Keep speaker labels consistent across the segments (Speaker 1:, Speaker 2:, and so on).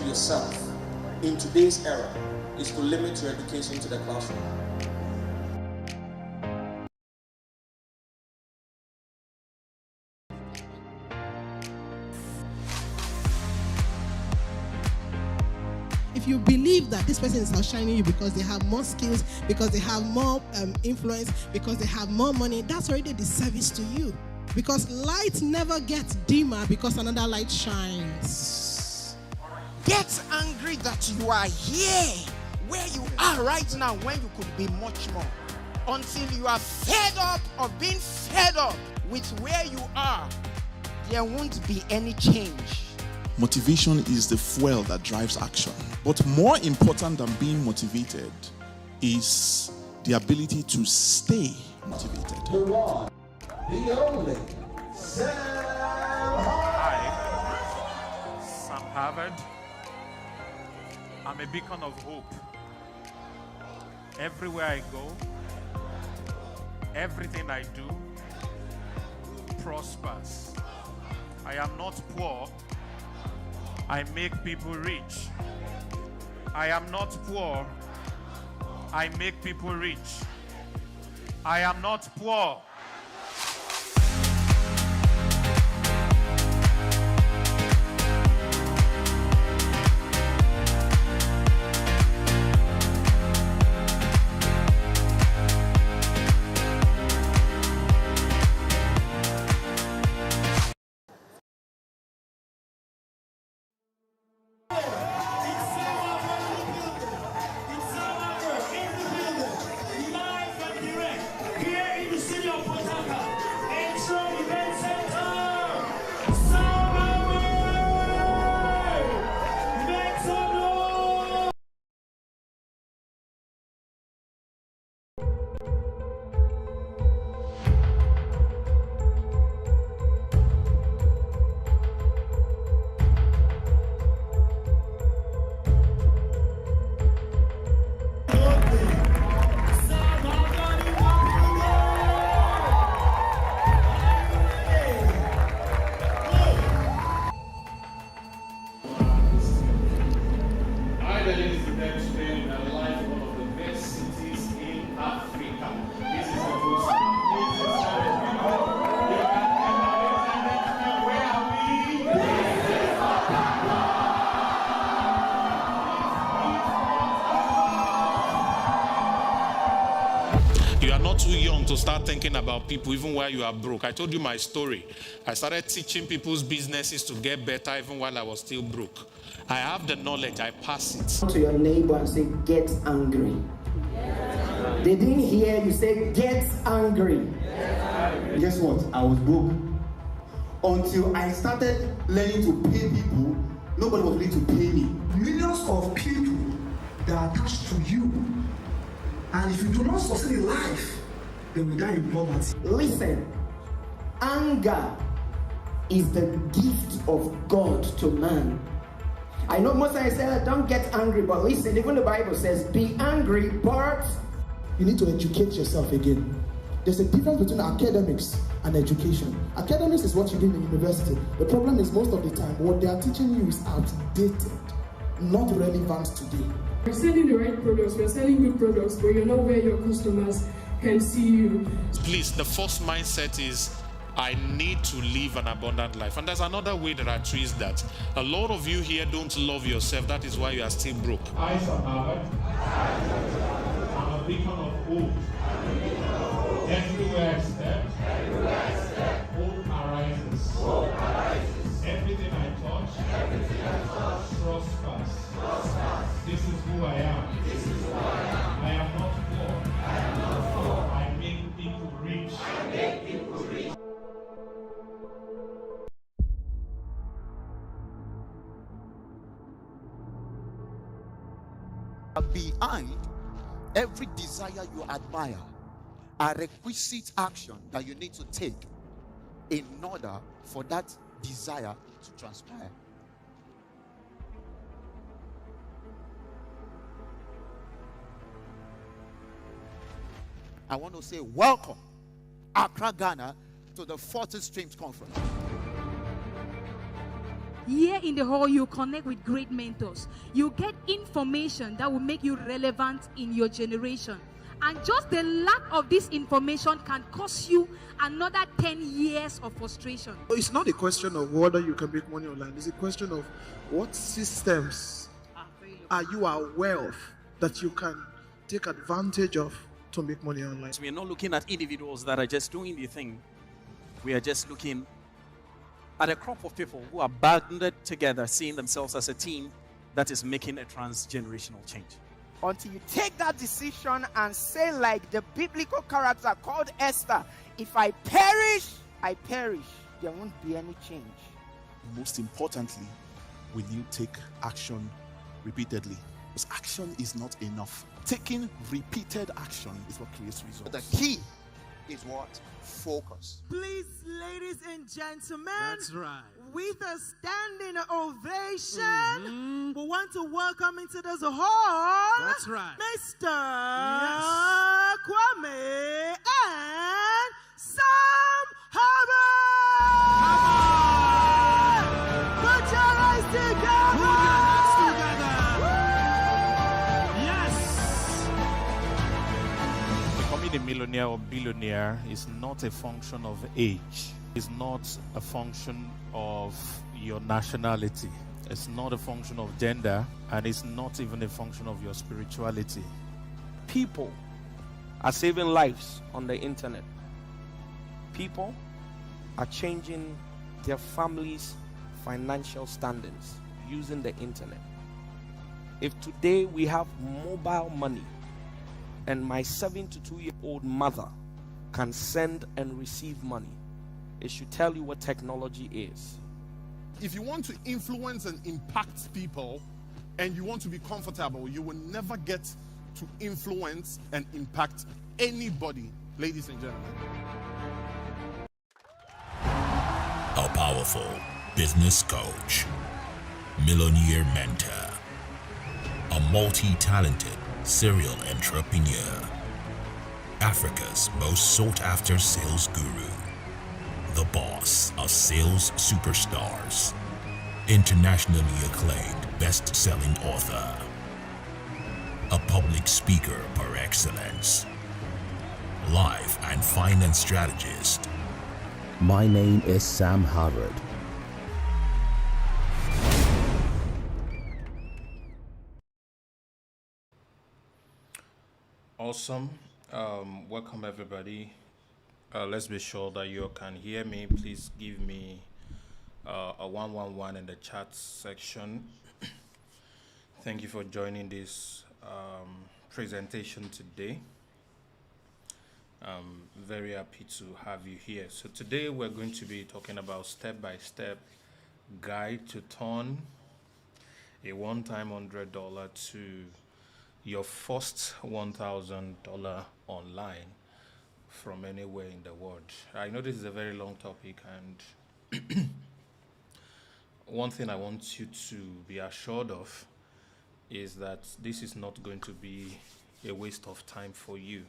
Speaker 1: to yourself in today's era is to limit your education to the classroom.
Speaker 2: If you believe that this person is outshining you because they have more skills, because they have more influence, because they have more money, that's already a disservice to you. Because light never gets dimmer because another light shines.
Speaker 3: Get angry that you are here, where you are right now, when you could be much more. Until you are fed up of being fed up with where you are, there won't be any change.
Speaker 4: Motivation is the fuel that drives action. But more important than being motivated is the ability to stay motivated.
Speaker 5: The one, the only, Sam.
Speaker 6: Hi, Sam Harvard. I'm a beacon of hope. Everywhere I go, everything I do prospers. I am not poor. I make people rich. I am not poor. I make people rich. I am not poor. You are not too young to start thinking about people even while you are broke. I told you my story. I started teaching people's businesses to get better even while I was still broke. I have the knowledge, I pass it.
Speaker 7: To your neighbor and say, get angry. They didn't hear you say, get angry.
Speaker 8: Guess what? I was broke. Until I started learning to pay people, nobody was willing to pay me.
Speaker 9: Millions of people that are attached to you. And if you do not succeed in life, they will die in poverty.
Speaker 7: Listen, anger is the gift of God to man. I know most of you say, don't get angry, but listen, even the Bible says, be angry, but
Speaker 10: you need to educate yourself again. There's a difference between academics and education. Academics is what you do in the university. The problem is most of the time, what they are teaching you is outdated, not relevant today.
Speaker 11: You're selling the right products, you're selling good products, but you're not where your customers can see you.
Speaker 6: Please, the first mindset is, I need to live an abundant life. And there's another way that I twist that. A lot of you here don't love yourself. That is why you are still broke. I, Sam Harvard, I'm a beacon of hope. Everywhere I step, hope arises. Everything I touch, prospers. This is who I am. I am not poor. I make people rich.
Speaker 3: Behind every desire you admire are requisite action that you need to take in order for that desire to transpire. I want to say welcome, Accra, Ghana, to the 40 Streams Conference.
Speaker 12: Here in the hall, you connect with great mentors. You get information that will make you relevant in your generation. And just the lack of this information can cost you another 10 years of frustration.
Speaker 13: It's not a question of whether you can make money online. It's a question of what systems are you aware of that you can take advantage of to make money online.
Speaker 14: So we are not looking at individuals that are just doing the thing. We are just looking at a crop of people who are banded together, seeing themselves as a team that is making a transgenerational change.
Speaker 3: Until you take that decision and say, like the biblical character called Esther, if I perish, I perish. There won't be any change.
Speaker 4: Most importantly, will you take action repeatedly? Because action is not enough. Taking repeated action is what creates results.
Speaker 15: The key is what? Focus.
Speaker 16: Please, ladies and gentlemen,
Speaker 13: That's right.
Speaker 16: with a standing ovation, we want to welcome into this hall,
Speaker 13: That's right.
Speaker 16: Mr. Kwame and Sam Harvard. Put your eyes together.
Speaker 6: Becoming a millionaire or billionaire is not a function of age. It's not a function of your nationality. It's not a function of gender, and it's not even a function of your spirituality.
Speaker 17: People are saving lives on the internet. People are changing their families' financial standings using the internet. If today we have mobile money and my 72-year-old mother can send and receive money, it should tell you what technology is.
Speaker 18: If you want to influence and impact people and you want to be comfortable, you will never get to influence and impact anybody, ladies and gentlemen.
Speaker 19: A powerful business coach, millionaire mentor, a multi-talented serial entrepreneur, Africa's most sought-after sales guru, the boss of sales superstars, internationally acclaimed best-selling author, a public speaker par excellence, life and finance strategist.
Speaker 20: My name is Sam Harvard.
Speaker 6: Awesome. Welcome everybody. Let's be sure that you can hear me. Please give me a 111 in the chat section. Thank you for joining this presentation today. I'm very happy to have you here. So today we're going to be talking about step-by-step guide to turn a one-time $100 to your first $1,000 online from anywhere in the world. I know this is a very long topic, and one thing I want you to be assured of is that this is not going to be a waste of time for you.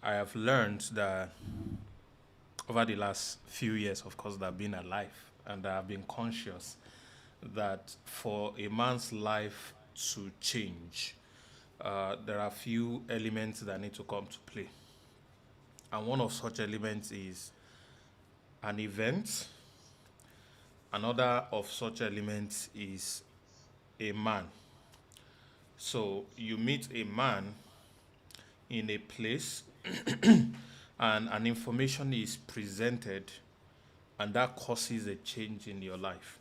Speaker 6: I have learned that over the last few years, of course, that I've been alive, and I have been conscious that for a man's life to change, there are a few elements that need to come to play. And one of such elements is an event. Another of such elements is a man. So you meet a man in a place and an information is presented, and that causes a change in your life.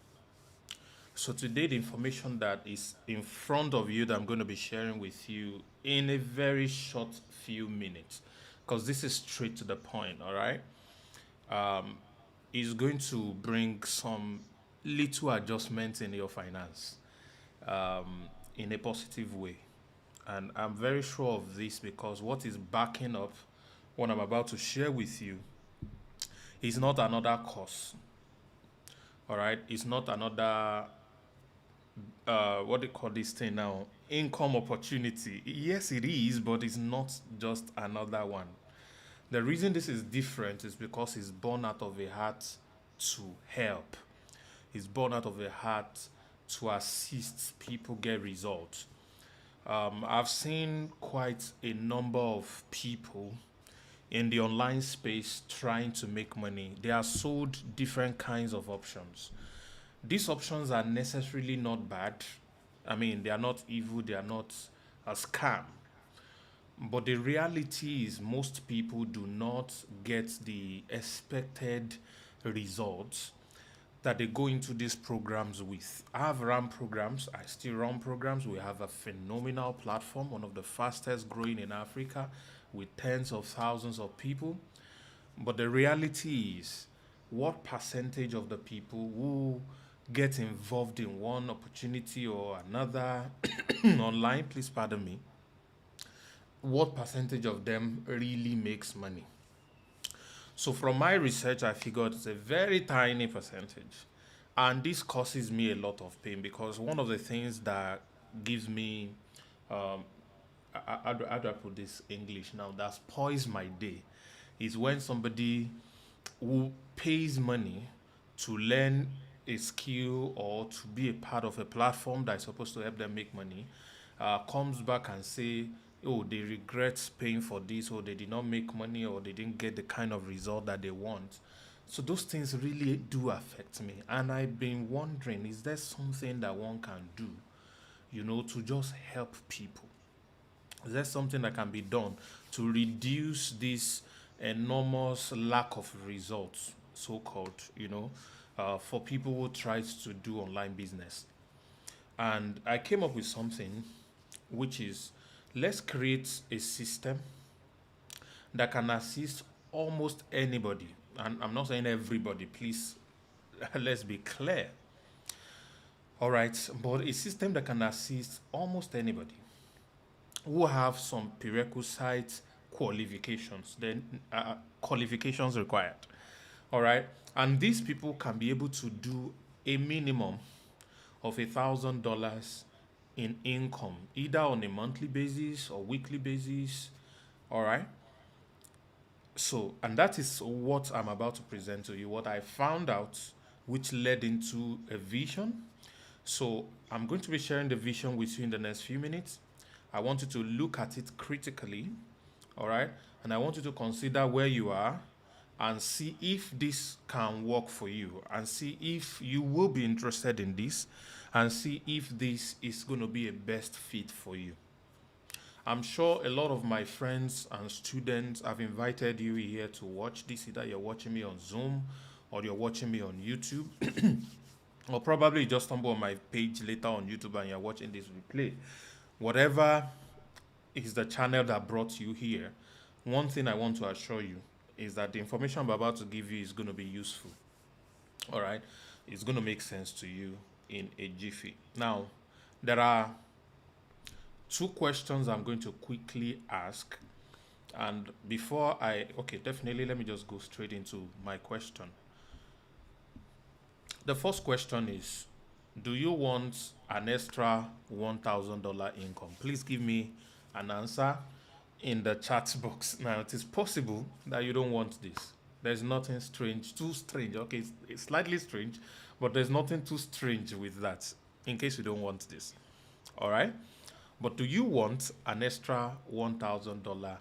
Speaker 6: So today, the information that is in front of you that I'm going to be sharing with you in a very short few minutes, because this is straight to the point, all right, is going to bring some little adjustments in your finance in a positive way. And I'm very sure of this because what is backing up what I'm about to share with you is not another course, all right? It's not another what they call this thing now, income opportunity. Yes, it is, but it's not just another one. The reason this is different is because it's born out of a heart to help. It's born out of a heart to assist people get results. I've seen quite a number of people in the online space trying to make money. They are sold different kinds of options. These options are necessarily not bad. I mean, they are not evil, they are not a scam. But the reality is most people do not get the expected results that they go into these programs with. I've run programs, I still run programs. We have a phenomenal platform, one of the fastest growing in Africa, with tens of thousands of people. But the reality is, what percentage of the people who get involved in one opportunity or another online, please pardon me, what percentage of them really makes money? So from my research, I figured it's a very tiny percentage. And this causes me a lot of pain because one of the things that gives me, how do I put this English now, that spoils my day, is when somebody who pays money to learn a skill or to be a part of a platform that is supposed to help them make money, comes back and say, oh, they regret paying for this, or they did not make money, or they didn't get the kind of result that they want. So those things really do affect me. And I've been wondering, is there something that one can do, to just help people? Is there something that can be done to reduce this enormous lack of results, so-called, for people who tries to do online business? And I came up with something, which is, let's create a system that can assist almost anybody. And I'm not saying everybody, please, let's be clear. All right, but a system that can assist almost anybody who have some prerequisite qualifications, then qualifications required. All right, and these people can be able to do a minimum of $1,000 in income, either on a monthly basis or weekly basis. All right. So, and that is what I'm about to present to you, what I found out, which led into a vision. So, I'm going to be sharing the vision with you in the next few minutes. I want you to look at it critically, all right? And I want you to consider where you are and see if this can work for you, and see if you will be interested in this, and see if this is going to be a best fit for you. I'm sure a lot of my friends and students have invited you here to watch this. Either you're watching me on Zoom or you're watching me on YouTube. Or probably you just stumble on my page later on YouTube and you're watching this replay. Whatever is the channel that brought you here, one thing I want to assure you is that the information I'm about to give you is going to be useful. All right? It's going to make sense to you in a jiffy. Now, there are two questions I'm going to quickly ask. And before definitely let me just go straight into my question. The first question is, do you want an extra $1,000 income? Please give me an answer in the chat box. Now, it is possible that you don't want this. There's nothing too strange. Okay, it's slightly strange, but there's nothing too strange with that, in case you don't want this. All right? But do you want an extra $1,000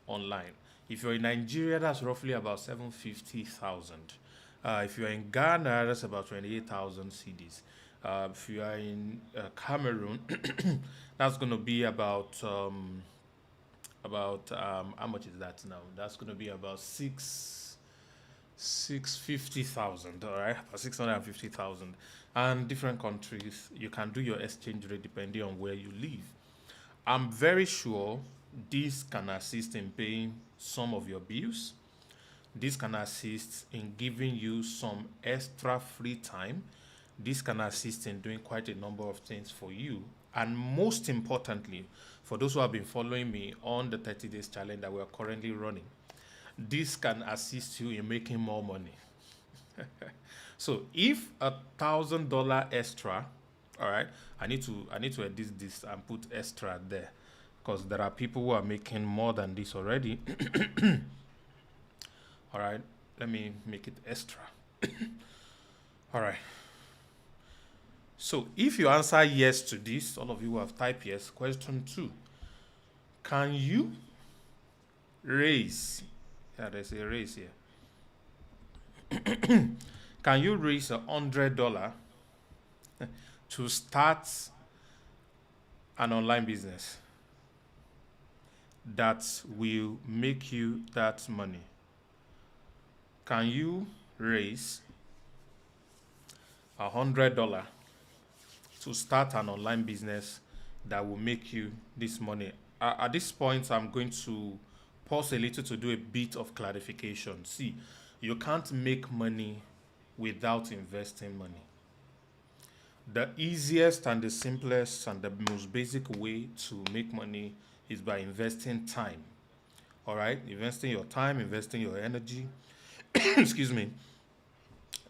Speaker 6: online? If you're in Nigeria, that's roughly about $750,000. If you're in Ghana, that's about 28,000 cedis. If you are in Cameroon, that's going to be about how much is that now? That's going to be about 650,000. All right, about 650,000. And different countries, you can do your exchange rate depending on where you live. I'm very sure this can assist in paying some of your bills. This can assist in giving you some extra free time. This can assist in doing quite a number of things for you. And most importantly, for those who have been following me on the 30 days challenge that we are currently running, this can assist you in making more money. So if $1,000 extra, all right, I need to edit this and put extra there, because there are people who are making more than this already. All right, let me make it extra. All right. So if you answer yes to this, all of you who have typed yes, question 2. Can you raise, there's a raise here. Can you raise $100 to start an online business that will make you that money? Can you raise $100 to start an online business that will make you this money? At this point, I'm going to pause a little to do a bit of clarification. See, you can't make money without investing money. The easiest and the simplest and the most basic way to make money is by investing time. All right? Investing your time, investing your energy. Excuse me.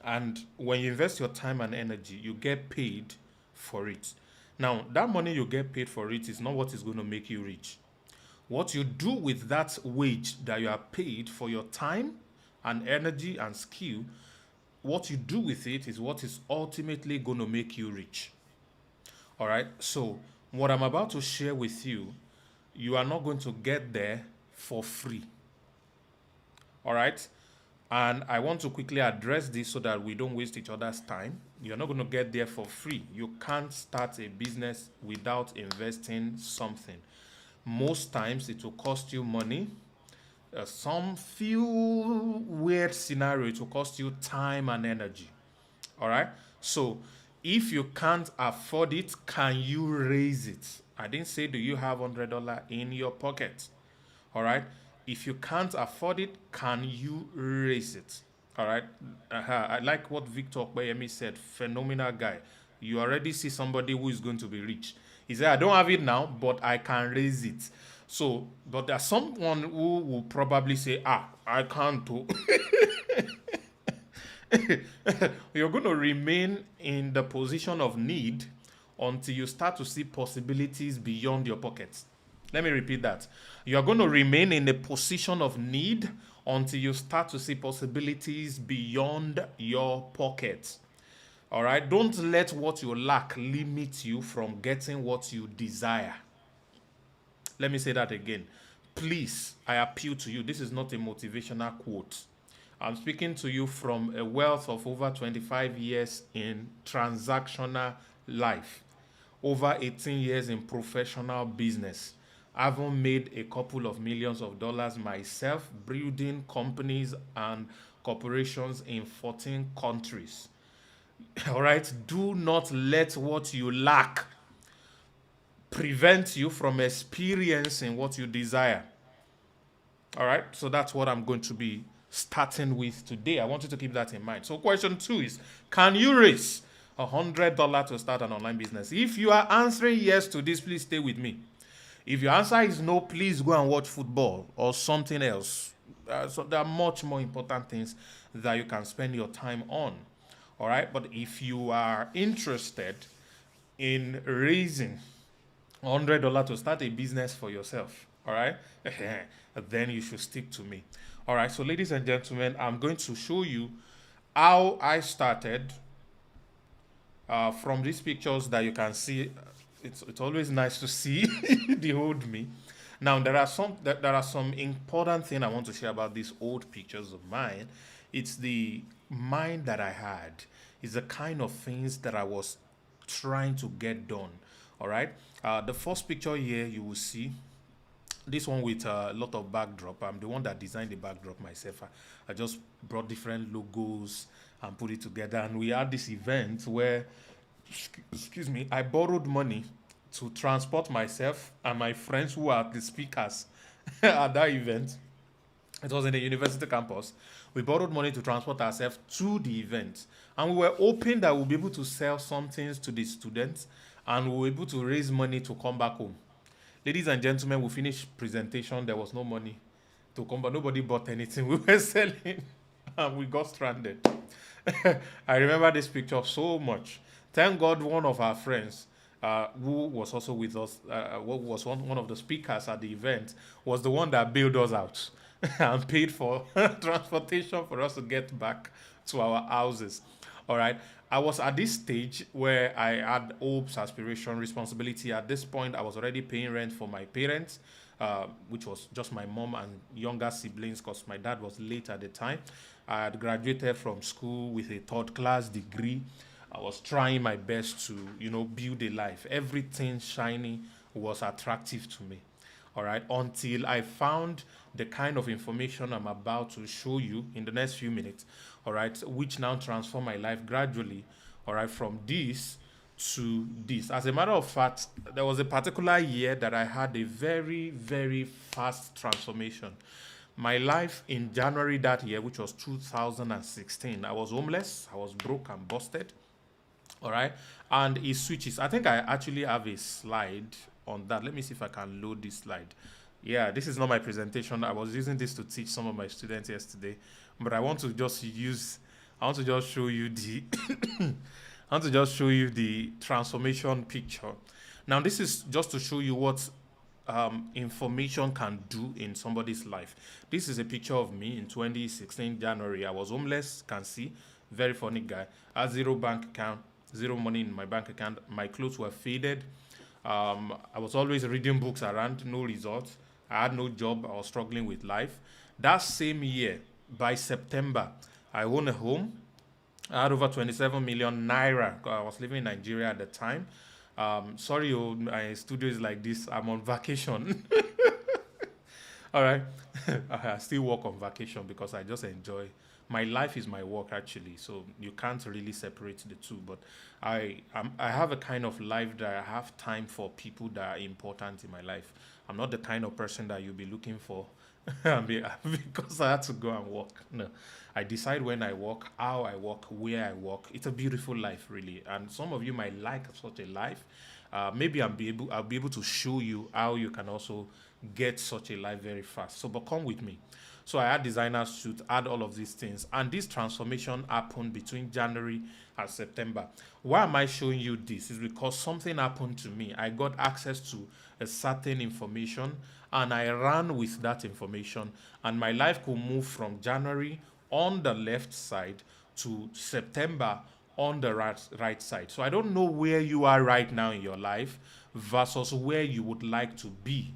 Speaker 6: And when you invest your time and energy, you get paid for it. Now, that money you get paid for it is not what is going to make you rich. What you do with that wage that you are paid for your time and energy and skill, what you do with it is what is ultimately going to make you rich. All right? So, what I'm about to share with you, you are not going to get there for free. All right? And I want to quickly address this so that we don't waste each other's time. You're not going to get there for free. You can't start a business without investing something. Most times it will cost you money. Some few weird scenario, it will cost you time and energy. All right? So if you can't afford it, can you raise it? I didn't say do you have $100 in your pocket. All right? If you can't afford it, can you raise it? All right? I like what Victor Okpeyemi said. Phenomenal guy. You already see somebody who is going to be rich. He said, I don't have it now, but I can raise it. So, but there's someone who will probably say, I can't do. You're going to remain in the position of need until you start to see possibilities beyond your pockets. Let me repeat that. You are going to remain in a position of need until you start to see possibilities beyond your pockets. All right? Don't let what you lack limit you from getting what you desire. Let me say that again. Please, I appeal to you. This is not a motivational quote. I'm speaking to you from a wealth of over 25 years in transactional life, over 18 years in professional business. I haven't made a couple of millions of dollars myself, building companies and corporations in 14 countries. All right? Do not let what you lack prevent you from experiencing what you desire. All right? So that's what I'm going to be starting with today. I want you to keep that in mind. So question 2 is, can you raise $100 to start an online business? If you are answering yes to this, please stay with me. If your answer is no, please go and watch football or something else. So there are much more important things that you can spend your time on. All right? But if you are interested in raising $100 to start a business for yourself, all right, then you should stick to me. All right, so ladies and gentlemen, I'm going to show you how I started from these pictures that you can see. It's always nice to see the old me. Now, there are some important things I want to share about these old pictures of mine. It's the mind that I had. It's the kind of things that I was trying to get done. All right. The first picture here, you will see this one with a lot of backdrop. I'm the one that designed the backdrop myself. I just brought different logos and put it together. And we had this event where, excuse me, I borrowed money to transport myself and my friends who are the speakers at that event. It was in the university campus. We borrowed money to transport ourselves to the event. And we were hoping that we'll be able to sell some things to the students and we were able to raise money to come back home. Ladies and gentlemen, we finished presentation. There was no money to come back. Nobody bought anything. We were selling and we got stranded. I remember this picture so much. Thank God one of our friends who was also with us, was one of the speakers at the event, was the one that bailed us out and paid for transportation for us to get back to our houses. All right. I was at this stage where I had hopes, aspiration, responsibility. At this point, I was already paying rent for my parents, which was just my mom and younger siblings, because my dad was late at the time. I had graduated from school with a third class degree. I was trying my best to, build a life. Everything shiny was attractive to me. All right, until I found the kind of information I'm about to show you in the next few minutes, all right, which now transformed my life gradually, all right, from this to this. As a matter of fact, there was a particular year that I had a very, very fast transformation. My life in January that year, which was 2016, I was homeless, I was broke and busted, all right, and it switches. I think I actually have a slide on that. Let me see if I can load this slide. Yeah, this is not my presentation. I was using this to teach some of my students yesterday, but I want to just show you the I want to just show you the transformation picture. Now, this is just to show you what information can do in somebody's life. This is a picture of me in 2016 January. I was homeless, can see, very funny guy. I had zero bank account, zero money in my bank account. My clothes were faded. I was always reading books around, no results. I had no job. I was struggling with life. That same year, by September, I owned a home. I had over 27 million naira. I was living in Nigeria at the time. Sorry, my studio is like this. I'm on vacation. All right. I still work on vacation because I just enjoy. My life is my work, actually, so you can't really separate the two. But I have a kind of life that I have time for people that are important in my life. I'm not the kind of person that you'll be looking for because I had to go and work. No, I decide when I work, how I work, where I work. It's a beautiful life, really. And some of you might like such a life. Maybe I'll be able to show you how you can also get such a life very fast. So, but come with me. So I had designers shoot, add all of these things. And this transformation happened between January and September. Why am I showing you this? Is because something happened to me. I got access to a certain information and I ran with that information. And my life could move from January on the left side to September on the right side. So I don't know where you are right now in your life versus where you would like to be.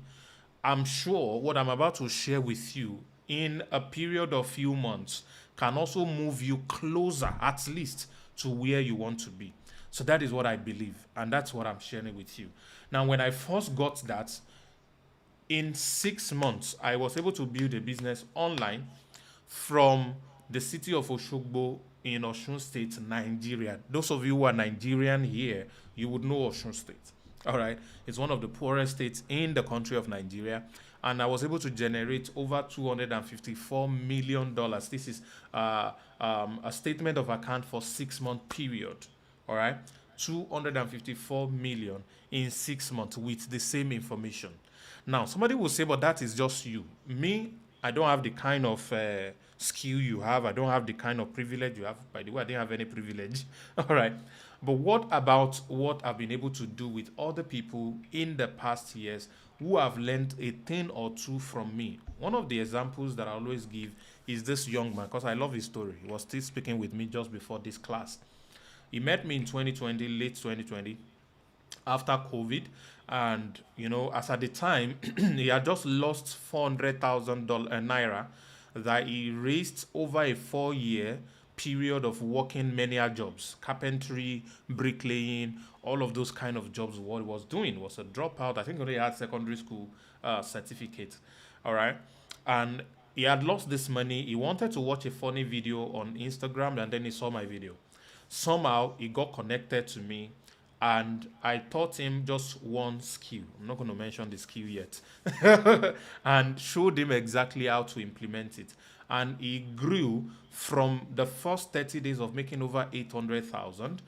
Speaker 6: I'm sure what I'm about to share with you in a period of few months can also move you closer, at least, to where you want to be. So that is what I believe, and that's what I'm sharing with you. Now, when I first got that, in 6 months, I was able to build a business online from the city of Oshogbo in Osun State, Nigeria. Those of you who are Nigerian here, you would know Osun State. All right. It's one of the poorest states in the country of Nigeria. And I was able to generate over $254 million. This is a statement of account for 6-month period. All right. 254 million in 6 months with the same information. Now, somebody will say, but that is just you. Me, I don't have the kind of skill you have. I don't have the kind of privilege you have. By the way, I didn't have any privilege. All right. But what about what I've been able to do with other people in the past years who have learned a thing or two from me? One of the examples that I always give is this young man, because I love his story. He was still speaking with me just before this class. He met me in 2020, late 2020, after COVID. And, as at the time, he had just lost 400,000 naira that he raised over a 4-year period of working many jobs, carpentry, bricklaying, all of those kind of jobs. What he was doing was a dropout. I think he only had secondary school certificate. All right. And he had lost this money. He wanted to watch a funny video on Instagram, and then he saw my video. Somehow he got connected to me, and I taught him just one skill. I'm not going to mention the skill yet. And showed him exactly how to implement it. And he grew from the first 30 days of making over 800,000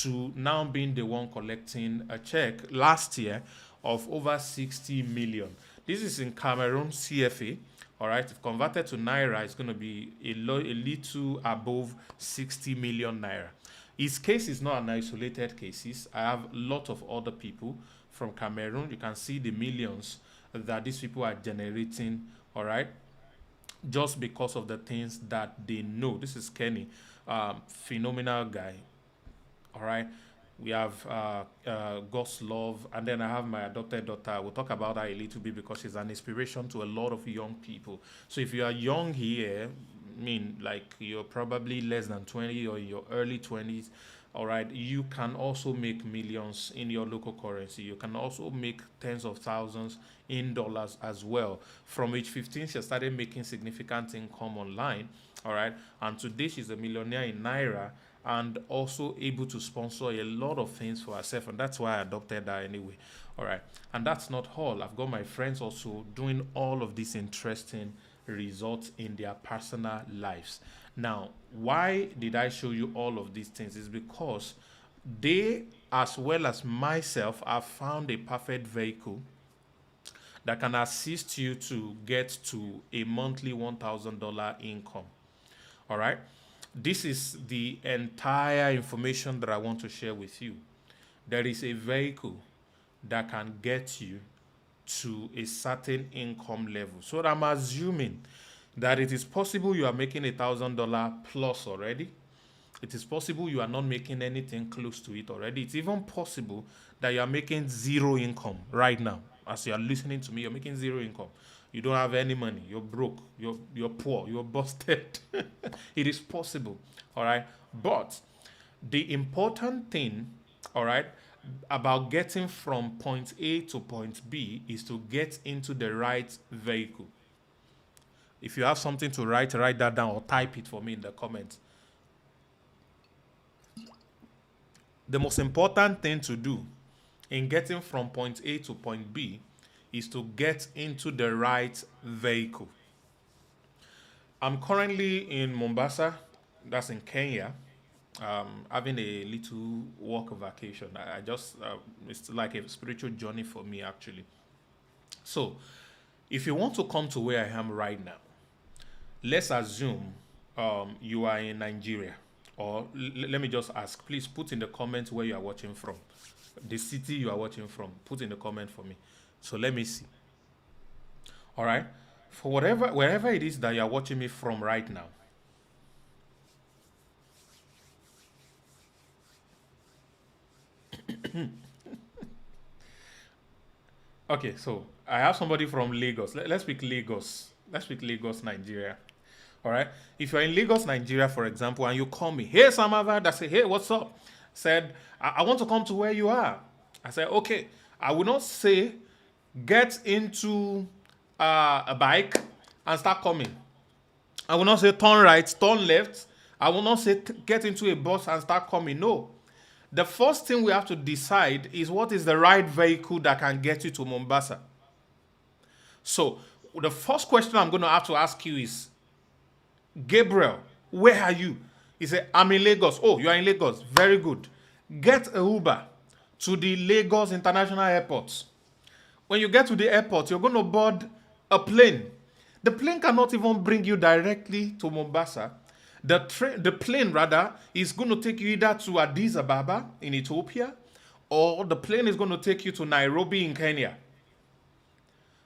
Speaker 6: to now being the one collecting a check last year of over 60 million. This is in Cameroon CFA. All right, if converted to naira, it's going to be a little above 60 million naira. His case is not an isolated case. I have a lot of other people from Cameroon. You can see the millions that these people are generating, all right, just because of the things that they know. This is Kenny. phenomenal guy. All right. We have God's love, and then I have my adopted daughter. We'll talk about her a little bit because she's an inspiration to a lot of young people. So if you are young here, I mean, like you're probably less than 20 or in your early 20s, all right, you can also make millions in your local currency. You can also make tens of thousands in dollars as well. From age 15, she started making significant income online, all right, and today she's a millionaire in Naira, and also able to sponsor a lot of things for herself, and that's why I adopted her anyway. All right, and that's not all. I've got my friends also doing all of these interesting results in their personal lives. Now, why did I show you all of these things? Is because they, as well as myself, have found a perfect vehicle that can assist you to get to a monthly $1,000 income. All right. This is the entire information that I want to share with you. There is a vehicle that can get you to a certain income level. So I'm assuming that it is possible you are making $1,000 plus already. It is possible you are not making anything close to it already. It's even possible that you are making zero income right now. As you are listening to me, you're making zero income. You don't have any money. You're broke. You're poor. You're busted. It is possible. All right. But the important thing, all right, about getting from point A to point B is to get into the right vehicle. If you have something to write that down or type it for me in the comments. The most important thing to do in getting from point A to point B is to get into the right vehicle. I'm currently in Mombasa, that's in Kenya, having a little work vacation. I just, it's like a spiritual journey for me actually. So, if you want to come to where I am right now, let's assume you are in Nigeria, or let me just ask, please put in the comments where you are watching from. The city you are watching from, put in the comment for me. So let me see. All right. For wherever it is that you are watching me from right now. Okay, so I have somebody from Lagos. Let's pick Lagos. Let's pick Lagos, Nigeria. All right. If you're in Lagos, Nigeria, for example, and you call me, hey, Samavad, I say, hey, what's up? Said, I want to come to where you are. I said, okay. I will not say get into a bike and start coming. I will not say turn right, turn left. I will not say get into a bus and start coming. No. The first thing we have to decide is what is the right vehicle that can get you to Mombasa. So the first question I'm going to have to ask you is, Gabriel, where are you? He said, I'm in Lagos. Oh, you are in Lagos. Very good. Get a Uber to the Lagos International Airport. When you get to the airport, you're going to board a plane. The plane cannot even bring you directly to Mombasa. The plane, rather, is going to take you either to Addis Ababa in Ethiopia, or the plane is going to take you to Nairobi in Kenya.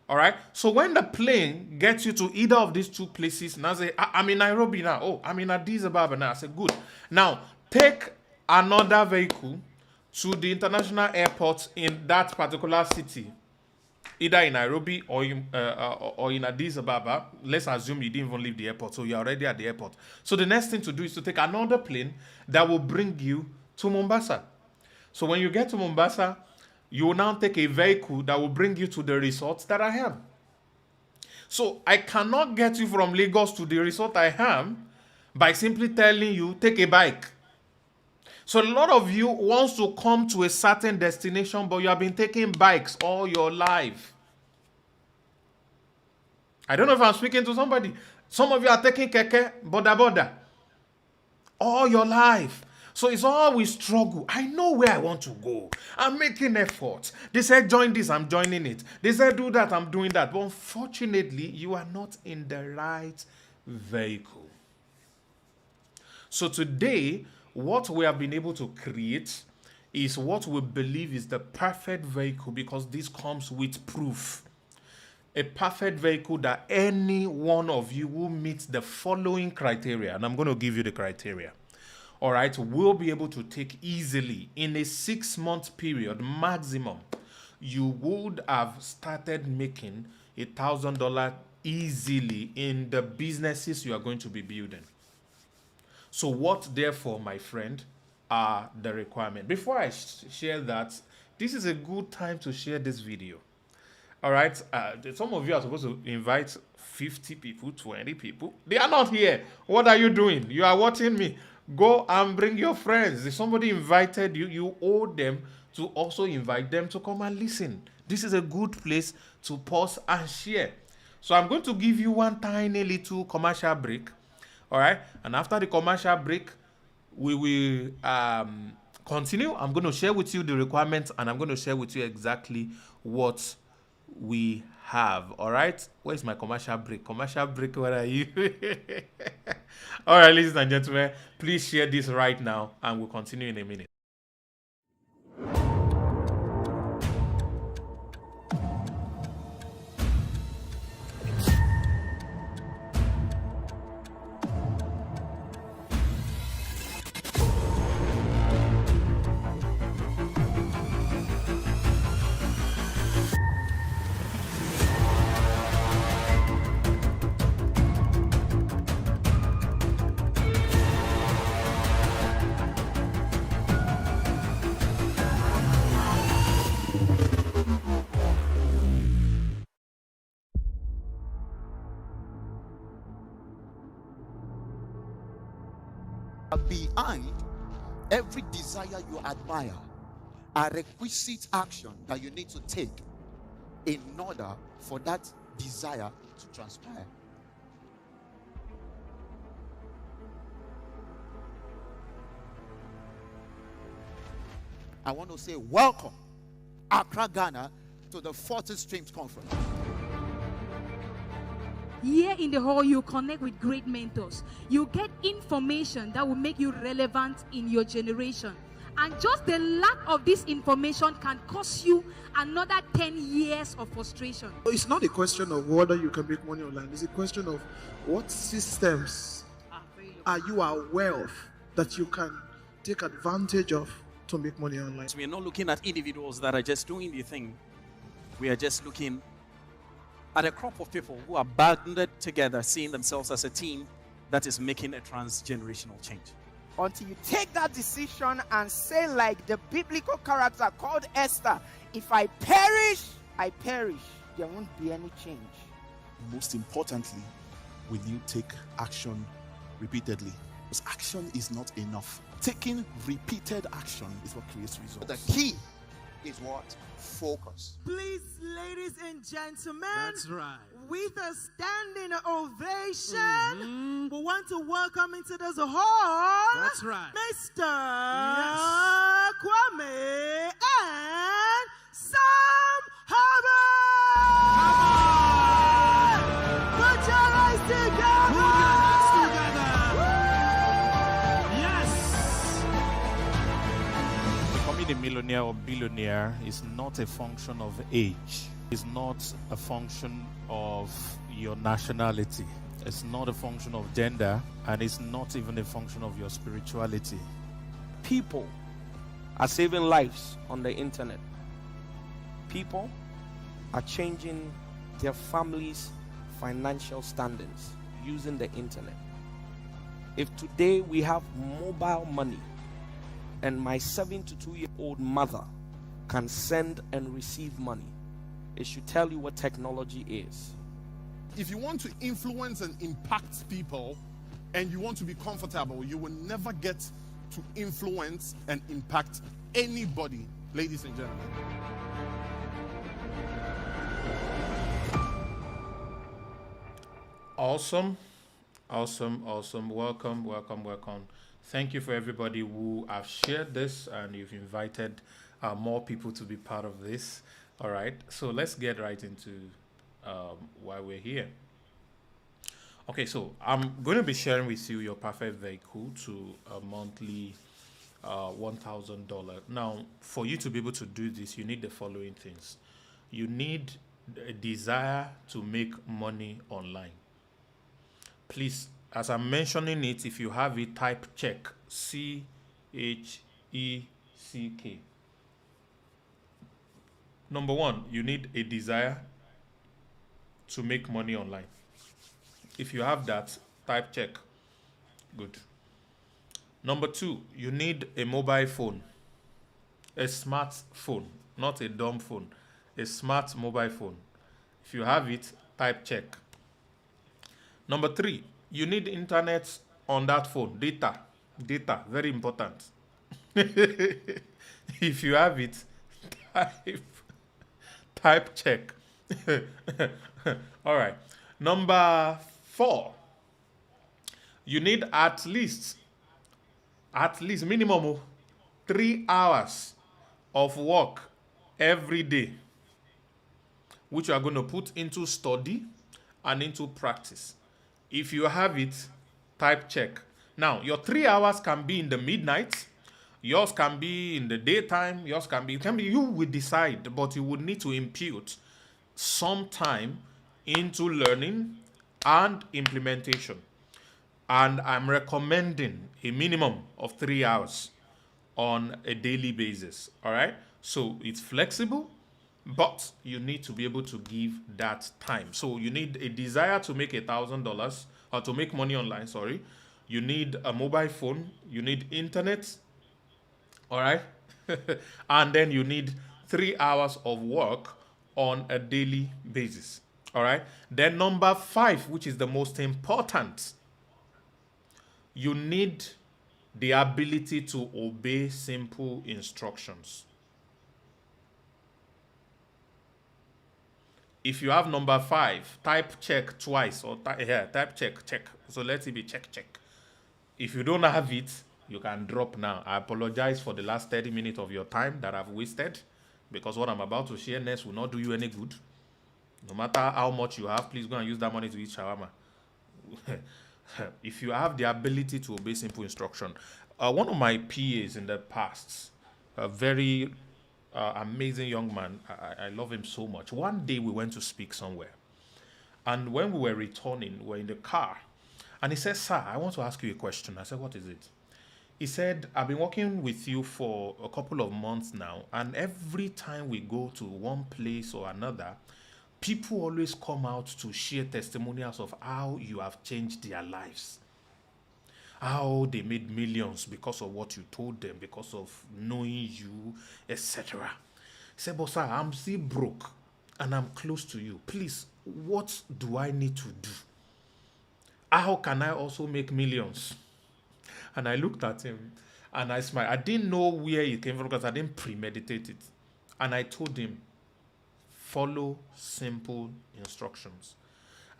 Speaker 6: All right? So when the plane gets you to either of these two places, now say, I'm in Nairobi now. Oh, I'm in Addis Ababa now. I say, good. Now, take another vehicle to the international airport in that particular city, either in Nairobi or in Addis Ababa. Let's assume you didn't even leave the airport, so you're already at the airport. So the next thing to do is to take another plane that will bring you to Mombasa. So when you get to Mombasa, you will now take a vehicle that will bring you to the resort that I have. So I cannot get you from Lagos to the resort I have by simply telling you, take a bike. So a lot of you wants to come to a certain destination, but you have been taking bikes all your life. I don't know if I'm speaking to somebody. Some of you are taking keke, boda, all your life. So it's always struggle. I know where I want to go. I'm making efforts. They said join this, I'm joining it. They said do that, I'm doing that. But unfortunately, you are not in the right vehicle. So today, what we have been able to create is what we believe is the perfect vehicle, because this comes with proof. A perfect vehicle that any one of you will meet the following criteria. And I'm going to give you the criteria. all right, will be able to take easily in a 6-month period maximum. You would have started making $1,000 easily in the businesses you are going to be building. So what, therefore, my friend, are the requirements? Before I share that, this is a good time to share this video. All right, some of you are supposed to invite 50 people, 20 people. They are not here. What are you doing? You are watching me. Go and bring your friends. If somebody invited you, you owe them to also invite them to come and listen. This is a good place to pause and share. So I'm going to give you one tiny little commercial break. All right, and after the commercial break, we will continue. I'm going to share with you the requirements, and I'm going to share with you exactly what we have. All right, where's my commercial break? Commercial break, where are you? All right, ladies and gentlemen, please share this right now, and we'll continue in a minute.
Speaker 15: Behind every desire you admire are requisite action that you need to take in order for that desire to transpire. I want to say welcome, Accra, Ghana, to the 40th Streams Conference.
Speaker 12: Here in the hall, you connect with great mentors. You get information that will make you relevant in your generation. And just the lack of this information can cost you another 10 years of frustration.
Speaker 13: It's not a question of whether you can make money online. It's a question of what systems are you aware of that you can take advantage of to make money online.
Speaker 14: So we are not looking at individuals that are just doing the thing. We are just looking at a crop of people who are banded together, seeing themselves as a team that is making a transgenerational change.
Speaker 3: Until you take that decision and say, like the biblical character called Esther, if I perish, I perish. There won't be any change.
Speaker 4: Most importantly, will you take action repeatedly? Because action is not enough. Taking repeated action is what creates results.
Speaker 15: The key is what? Focus.
Speaker 16: Please, ladies and gentlemen,
Speaker 13: That's right.
Speaker 16: with a standing ovation, we want to welcome into this hall,
Speaker 13: That's right.
Speaker 16: Mr. Kwame and Sam Harvard. Put your eyes together.
Speaker 6: Becoming a millionaire or billionaire is not a function of age. It's not a function of your nationality. It's not a function of gender, and it's not even a function of your spirituality.
Speaker 17: People are saving lives on the internet. People are changing their families' financial standings using the internet. If today we have mobile money and my 72-year-old mother can send and receive money, it should tell you what technology is.
Speaker 18: If you want to influence and impact people and you want to be comfortable, you will never get to influence and impact anybody, ladies and gentlemen.
Speaker 6: Awesome. Welcome. Thank you for everybody who have shared this and you've invited more people to be part of this. All right, so let's get right into why we're here. Okay, so I'm going to be sharing with you your perfect vehicle to a monthly $1,000. Now, for you to be able to do this, you need the following things. You need a desire to make money online. Please, as I'm mentioning it, if you have it, type check Number one, you need a desire to make money online. If you have that, type check. Good. Number two, you need a mobile phone, a smart phone, not a dumb phone, a smart mobile phone. If you have it, type check. Number three, you need internet on that phone, data. Data, very important. If you have it, type check. All right. Number four, you need at least minimum 3 hours of work every day, which you are going to put into study and into practice. If you have it, type check. Now, your 3 hours can be in the midnight, yours can be in the daytime, yours can be, you will decide, but you would need to impute some time into learning and implementation. And I'm recommending a minimum of 3 hours on a daily basis. All right. So it's flexible, but you need to be able to give that time. So you need a desire to make $1,000 or to make money online. Sorry. You need a mobile phone. You need internet. All right. And then you need 3 hours of work on a daily basis. All right. Then number 5, which is the most important, you need the ability to obey simple instructions. If you have number 5, type check twice or type check. So let it be check. If you don't have it, you can drop now. I apologize for the last 30 minutes of your time that I've wasted, because what I'm about to share next will not do you any good. No matter how much you have, please go and use that money to eat shawarma. If you have the ability to obey simple instruction. One of my PAs in the past, a very amazing young man, I love him so much. One day we went to speak somewhere. And when we were returning, we were in the car. And he said, "Sir, I want to ask you a question." I said, "What is it?" He said, "I've been working with you for a couple of months now. And every time we go to one place or another, people always come out to share testimonials of how you have changed their lives. How they made millions because of what you told them, because of knowing you, etc." He said, "But sir, I'm still broke and I'm close to you. Please, what do I need to do? How can I also make millions?" And I looked at him and I smiled. I didn't know where he came from because I didn't premeditate it. And I told him, follow simple instructions.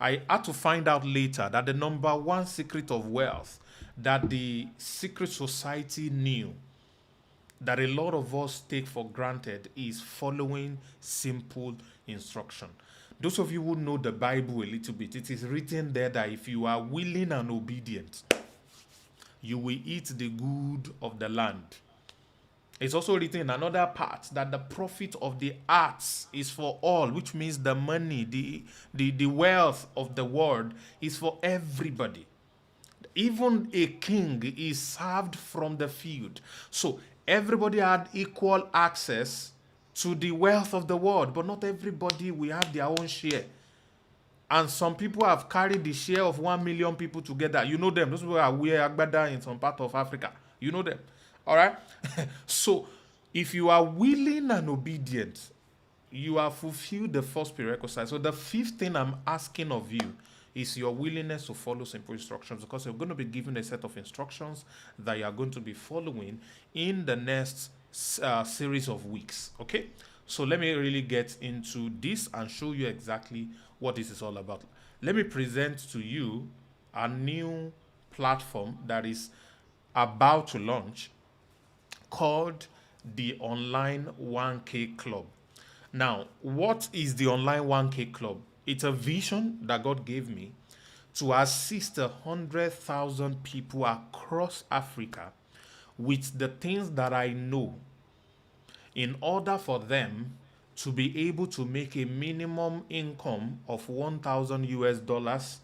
Speaker 6: I had to find out later that the number one secret of wealth that the secret society knew that a lot of us take for granted is following simple instruction. Those of you who know the Bible a little bit, it is written there that if you are willing and obedient, you will eat the good of the land. It's also written in another part that the profit of the arts is for all, which means the money, the wealth of the world is for everybody. Even a king is served from the field. So everybody had equal access to the wealth of the world, but not everybody will have their own share. And some people have carried the share of 1 million people together. You know them. Those people are wear agbada in some part of Africa. You know them. All right? So, if you are willing and obedient, you have fulfilled the first prerequisite. So, the fifth thing I'm asking of you is your willingness to follow simple instructions, because you're going to be given a set of instructions that you are going to be following in the next series of weeks. Okay? So, let me really get into this and show you exactly what this is all about. Let me present to you a new platform that is about to launch, called the Online 1K Club. Now, what is the Online 1K Club? It's a vision that God gave me to assist 100,000 people across Africa with the things that I know in order for them to be able to make a minimum income of $1,000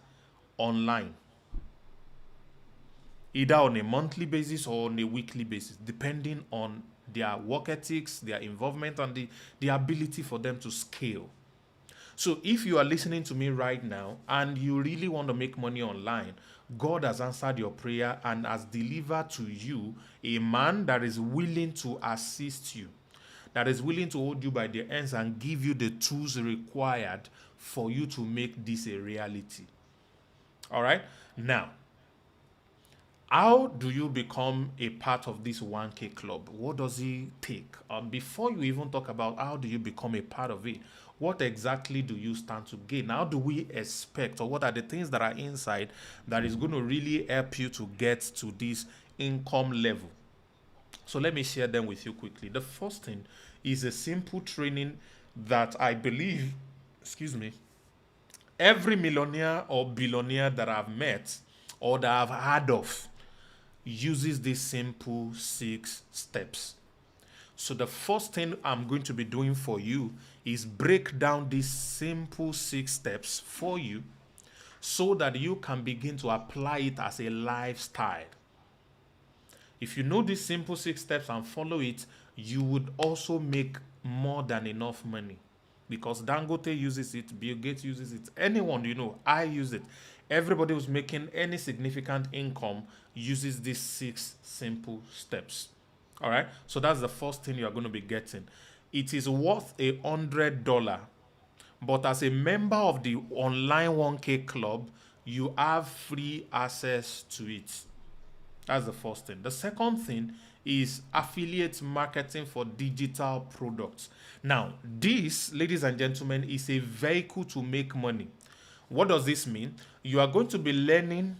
Speaker 6: online. either on a monthly basis or on a weekly basis, depending on their work ethics, their involvement, and the ability for them to scale. So if you are listening to me right now and you really want to make money online, God has answered your prayer and has delivered to you a man that is willing to assist you, that is willing to hold you by the hands and give you the tools required for you to make this a reality. All right? Now, how do you become a part of this 1K club? What does it take? Before you even talk about how do you become a part of it, what exactly do you stand to gain? How do we expect, or what are the things that are inside that is going to really help you to get to this income level? So let me share them with you quickly. The first thing is a simple training that I believe, every millionaire or billionaire that I've met or that I've heard of uses these simple 6 steps. So the first thing I'm going to be doing for you is break down these simple 6 steps for you so that you can begin to apply it as a lifestyle. If you know these simple 6 steps and follow it, you would also make more than enough money. Because Dangote uses it, Bill Gates uses it, anyone I use it. Everybody who's making any significant income uses these 6 simple steps. All right? So that's the first thing you're going to be getting. It is worth $100. But as a member of the online 1K club, you have free access to it. That's the first thing. The second thing is affiliate marketing for digital products. Now, this, ladies and gentlemen, is a vehicle to make money. What does this mean? You are going to be learning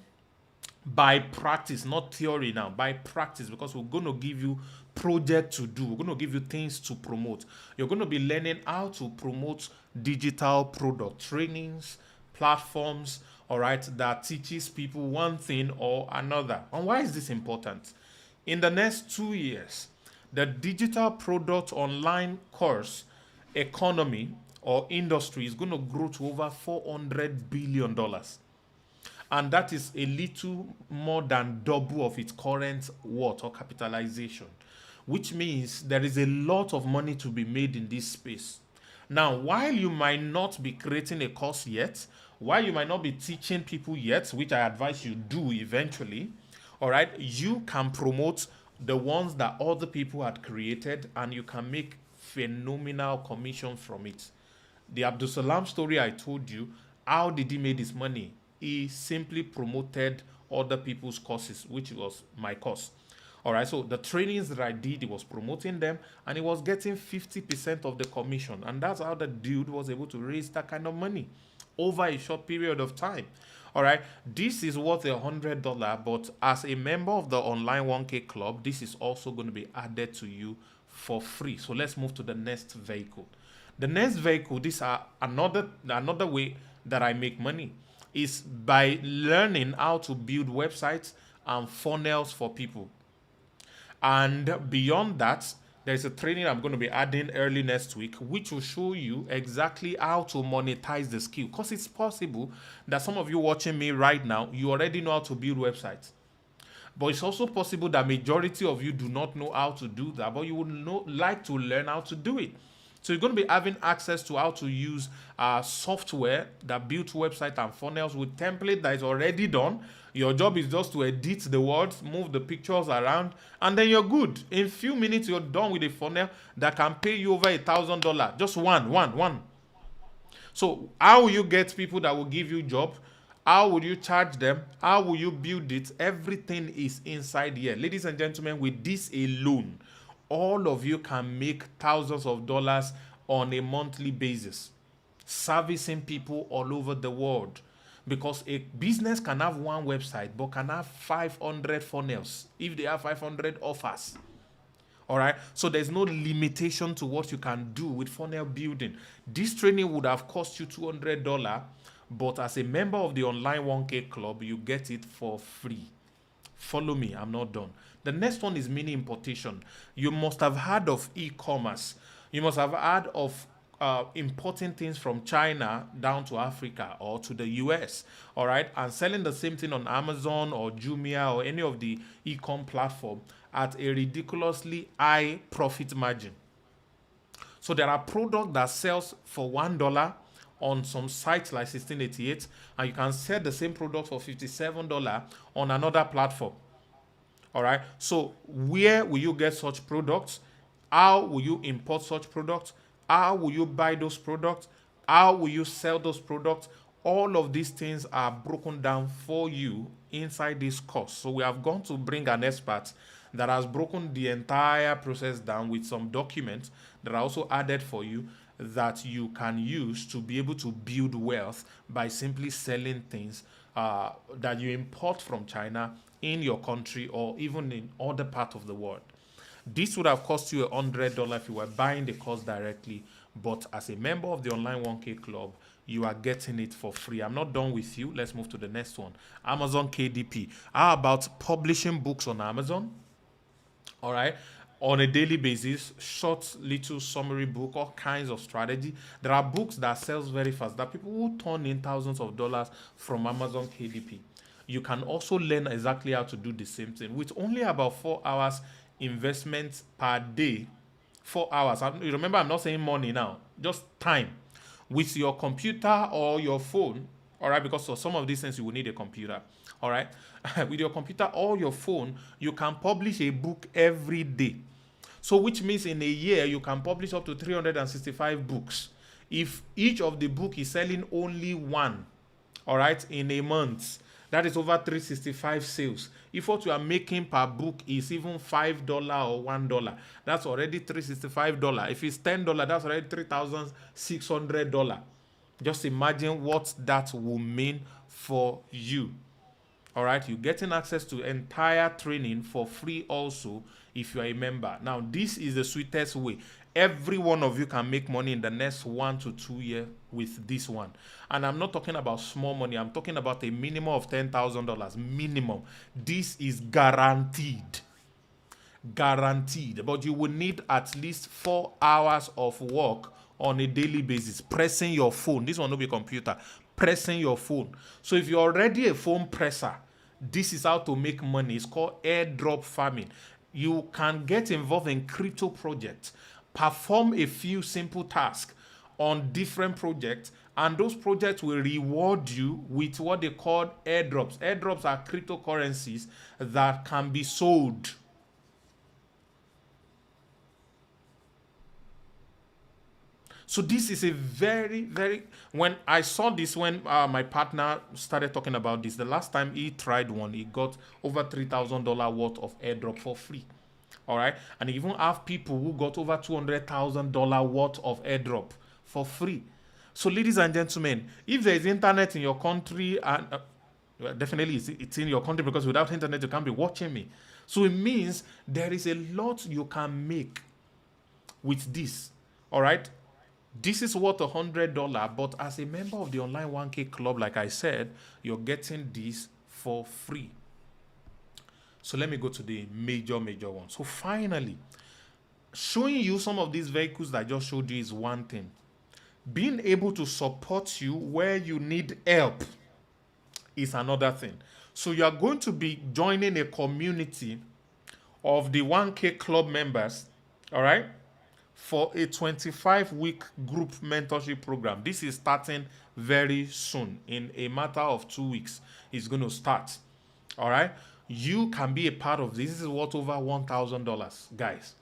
Speaker 6: by practice, not theory now, by practice, because we're going to give you projects to do. We're going to give you things to promote. You're going to be learning how to promote digital product trainings, platforms, all right, that teaches people one thing or another. And why is this important? In the next 2 years, the digital product online course economy or industry is going to grow to over $400 billion. And that is a little more than double of its current worth or capitalization, which means there is a lot of money to be made in this space. Now, while you might not be creating a course yet, while you might not be teaching people yet, which I advise you do eventually, all right, you can promote the ones that other people had created and you can make phenomenal commission from it. The Abdul Salam story I told you, how did he make his money? He simply promoted other people's courses, which was my course. All right, so the trainings that I did, he was promoting them and he was getting 50% of the commission. And that's how the dude was able to raise that kind of money over a short period of time. All right, this is worth $100, but as a member of the online 1K club, this is also going to be added to you for free. So let's move to the next vehicle. The next vehicle, this are another way that I make money, is by learning how to build websites and funnels for people. And beyond that, there's a training I'm going to be adding early next week, which will show you exactly how to monetize the skill. Because it's possible that some of you watching me right now, you already know how to build websites. But it's also possible that majority of you do not know how to do that, but you would like to learn how to do it. So you're going to be having access to how to use software that builds websites and funnels with template that is already done. Your job is just to edit the words, move the pictures around, and then you're good. In a few minutes, you're done with a funnel that can pay you over $1,000. Just one. So how will you get people that will give you job? How will you charge them? How will you build it? Everything is inside here. Ladies and gentlemen, with this alone, all of you can make thousands of dollars on a monthly basis, servicing people all over the world. Because a business can have one website, but can have 500 funnels if they have 500 offers. All right. So there's no limitation to what you can do with funnel building. This training would have cost you $200, but as a member of the online 1K club, you get it for free. Follow me. I'm not done. The next one is mini importation. You must have heard of e-commerce. You must have heard of importing things from China down to Africa or to the US, all right, and selling the same thing on Amazon or Jumia or any of the e-com platform at a ridiculously high profit margin. So there are products that sells for $1 on some sites like 1688, and you can sell the same product for $57 on another platform. All right. So where will you get such products? How will you import such products? How will you buy those products? How will you sell those products? All of these things are broken down for you inside this course. So we have gone to bring an expert that has broken the entire process down with some documents that are also added for you that you can use to be able to build wealth by simply selling things that you import from China in your country or even in other parts of the world. This would have cost you $100 if you were buying the course directly, but as a member of the Online 1K Club, you are getting it for free. I'm not done with you. Let's move to the next one. Amazon KDP. How about publishing books on Amazon? All right. On a daily basis, short little summary book, all kinds of strategy. There are books that sells very fast that people will turn in thousands of dollars from Amazon KDP. You can also learn exactly how to do the same thing with only about 4 hours investment per day. 4 hours. Remember, I'm not saying money now, just time. With your computer or your phone, all right, because for some of these things you will need a computer, all right. With your computer or your phone, you can publish a book every day. So which means in a year, you can publish up to 365 books. If each of the book is selling only one, all right, in a month, that is over 365 sales. If what you are making per book is even $5 or $1, that's already $365. If it's $10, that's already $3,600. Just imagine what that will mean for you. All right, you're getting access to entire training for free also if you are a member. Now, this is the sweetest way. Every one of you can make money in the next 1 to 2 years with this one. And I'm not talking about small money. I'm talking about a minimum of $10,000. Minimum. This is guaranteed. Guaranteed. But you will need at least 4 hours of work on a daily basis. Pressing your phone. This one will be computer. Pressing your phone. So if you're already a phone presser, this is how to make money. It's called airdrop farming. You can get involved in crypto projects. Perform a few simple tasks on different projects, and those projects will reward you with what they call airdrops. Airdrops are cryptocurrencies that can be sold. So this is a when I saw this, when my partner started talking about this, the last time he tried one, he got over $3,000 worth of airdrop for free. All right. And you even have people who got over $200,000 worth of airdrop for free. So ladies and gentlemen, if there is internet in your country, and definitely it's in your country, because without internet, you can't be watching me. So it means there is a lot you can make with this. All right. This is worth $100, but as a member of the Online 1K Club, like I said, you're getting this for free. So let me go to the major one. So finally, showing you some of these vehicles that I just showed you is one thing. Being able to support you where you need help is another thing. So you are going to be joining a community of the 1K Club members, all right, for a 25-week group mentorship program. This is starting very soon. In a matter of 2 weeks, it's going to start. All right? You can be a part of this. This is worth over $1,000, guys.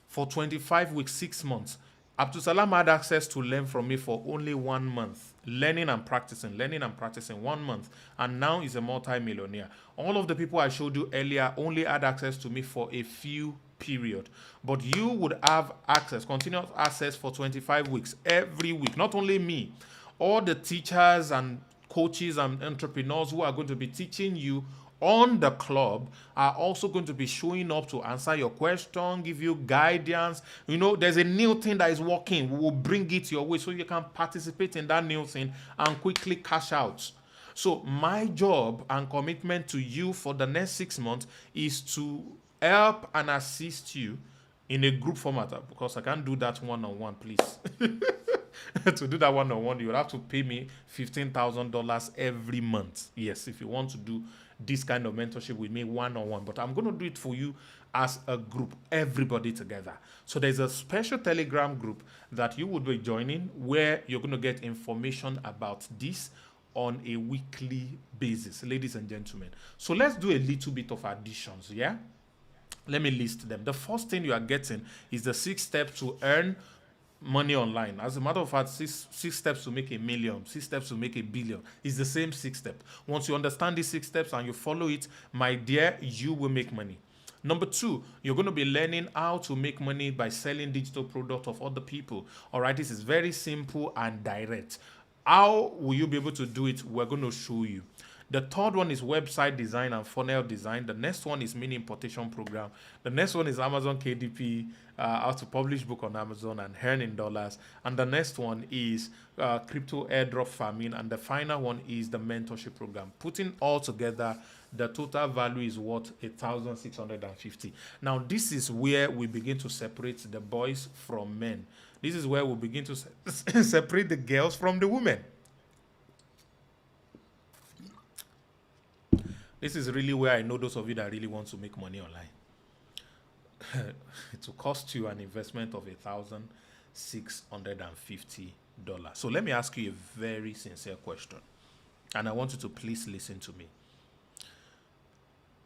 Speaker 6: For 25 weeks, 6 months. Abdul Salam had access to learn from me for only 1 month. Learning and practicing 1 month. And now he's a multi-millionaire. All of the people I showed you earlier only had access to me for a few period. But you would have access, continuous access for 25 weeks, every week. Not only me, all the teachers and coaches and entrepreneurs who are going to be teaching you on the club are also going to be showing up to answer your question, give you guidance. You know, there's a new thing that is working. We will bring it your way so you can participate in that new thing and quickly cash out. So my job and commitment to you for the next 6 months is to help and assist you in a group format, because I can't do that one-on-one, please. To do that one-on-one, you will have to pay me $15,000 every month. Yes, if you want to do this kind of mentorship with me one-on-one. But I'm going to do it for you as a group, everybody together. So there's a special Telegram group that you would be joining where you're going to get information about this on a weekly basis, ladies and gentlemen. So let's do a little bit of additions, yeah? Let me list them. The first thing you are getting is the 6 steps to earn money online. As a matter of fact, six steps to make $1 million, 6 steps to make $1 billion. It's the same 6 steps. Once you understand these 6 steps and you follow it, my dear, you will make money. Number 2, you're going to be learning how to make money by selling digital products of other people. All right, this is very simple and direct. How will you be able to do it? We're going to show you. The third one is website design and funnel design. The next one is mini importation program. The next one is Amazon KDP, how to publish book on Amazon and earn in dollars. And the next one is crypto airdrop farming. And the final one is the mentorship program. Putting all together, the total value is worth $1,650. Now, this is where we begin to separate the boys from men. This is where we begin to separate the girls from the women. This is really where I know those of you that really want to make money online. It will cost you an investment of $1,650. So let me ask you a very sincere question. And I want you to please listen to me.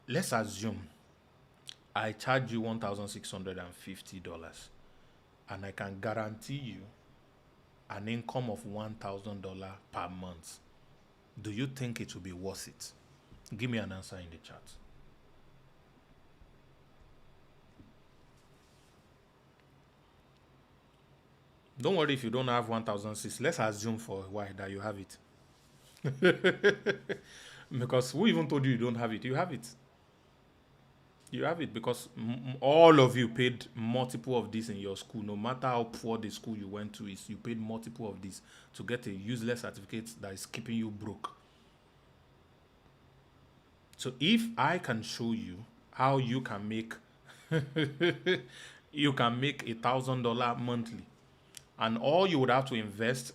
Speaker 6: Let's assume I charge you $1,650 and I can guarantee you an income of $1,000 per month. Do you think it will be worth it? Give me an answer in the chat. Don't worry if you don't have 1,006. Let's assume for a while that you have it. Because who even told you don't have it? You have it. You have it because all of you paid multiple of this in your school. No matter how poor the school you went to is, you paid multiple of this to get a useless certificate that is keeping you broke. So if I can show you how you can make $1,000 monthly, and all you would have to invest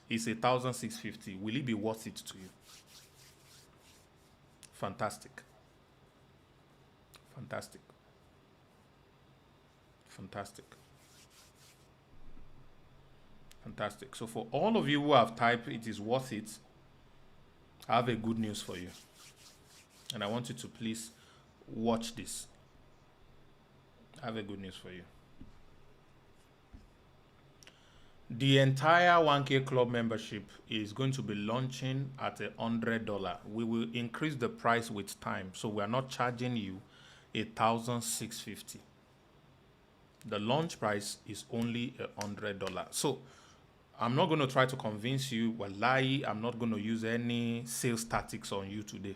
Speaker 6: is $1,650, will it be worth it to you? Fantastic. Fantastic. Fantastic. Fantastic. So for all of you who have typed it is worth it, I have a good news for you. And I want you to please watch this. I have a good news for you. The entire 1K Club membership is going to be launching at $100. We will increase the price with time, so we are not charging you $1,650. The launch price is only $100. So I'm not going to try to convince you. Wallahi, I'm not going to use any sales tactics on you today.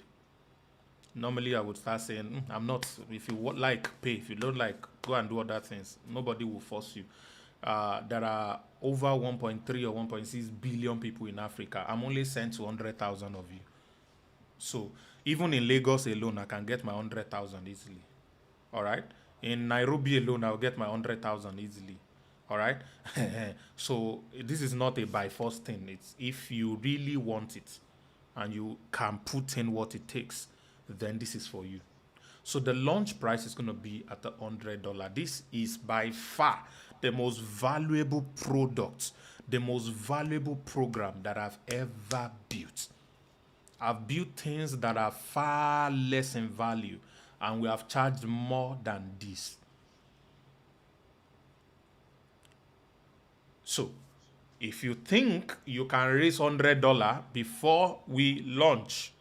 Speaker 6: Normally, I would start saying, I'm not. If you like, pay. If you don't like, go and do other things. Nobody will force you. There are over 1.3 or 1.6 billion people in Africa. I'm only sent to 100,000 of you. So even in Lagos alone, I can get my 100,000 easily. All right. In Nairobi alone, I'll get my 100,000 easily. All right. So this is not a by force thing. It's if you really want it and you can put in what it takes, then this is for you. So the launch price is going to be at $100. This is by far the most valuable product, the most valuable program that I've ever built. I've built things that are far less in value, and we have charged more than this. So if you think you can raise $100 before we launch,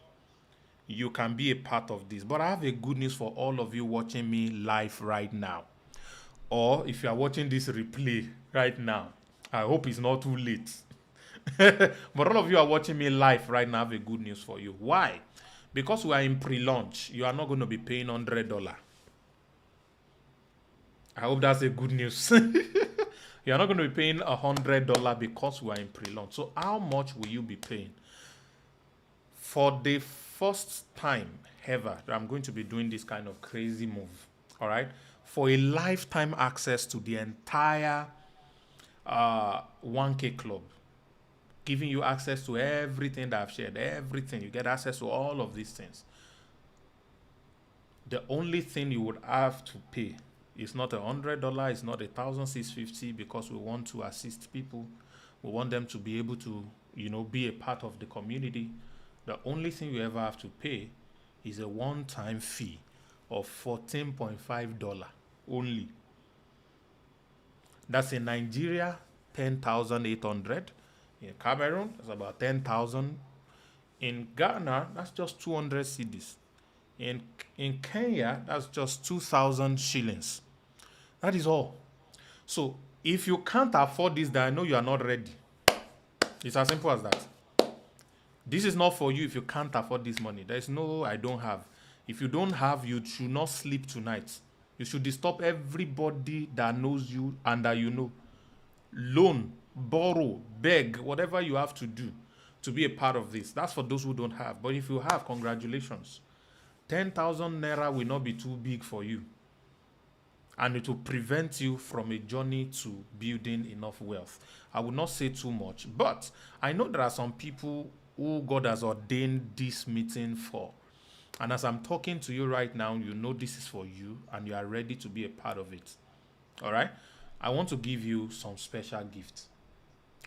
Speaker 6: you can be a part of this. But I have a good news for all of you watching me live right now. Or if you are watching this replay right now, I hope it's not too late. But all of you are watching me live right now, I have a good news for you. Why? Because we are in pre-launch, you are not going to be paying $100. I hope that's a good news. You are not going to be paying $100 because we are in pre-launch. So how much will you be paying? For the first time ever, I'm going to be doing this kind of crazy move. All right. for a lifetime access to the entire 1K club, giving you access to everything that I've shared, everything. You get access to all of these things. The only thing you would have to pay is not $100, it's not $1,650, because we want to assist people. We want them to be able to, be a part of the community. The only thing you ever have to pay is a one-time fee of $14.5 only. That's in Nigeria, 10,800. In Cameroon, that's about 10,000. In Ghana, that's just 200 cedis. In Kenya, that's just 2,000 shillings. That is all. So if you can't afford this, then I know you are not ready. It's as simple as that. This is not for you if you can't afford this money. There is no I don't have. If you don't have, you should not sleep tonight. You should disturb everybody that knows you and that you know. Loan, borrow, beg, whatever you have to do to be a part of this. That's for those who don't have. But if you have, congratulations. 10,000 naira will not be too big for you. And it will prevent you from a journey to building enough wealth. I will not say too much, but I know there are some people who God has ordained this meeting for. And as I'm talking to you right now, you know this is for you and you are ready to be a part of it. All right? I want to give you some special gifts.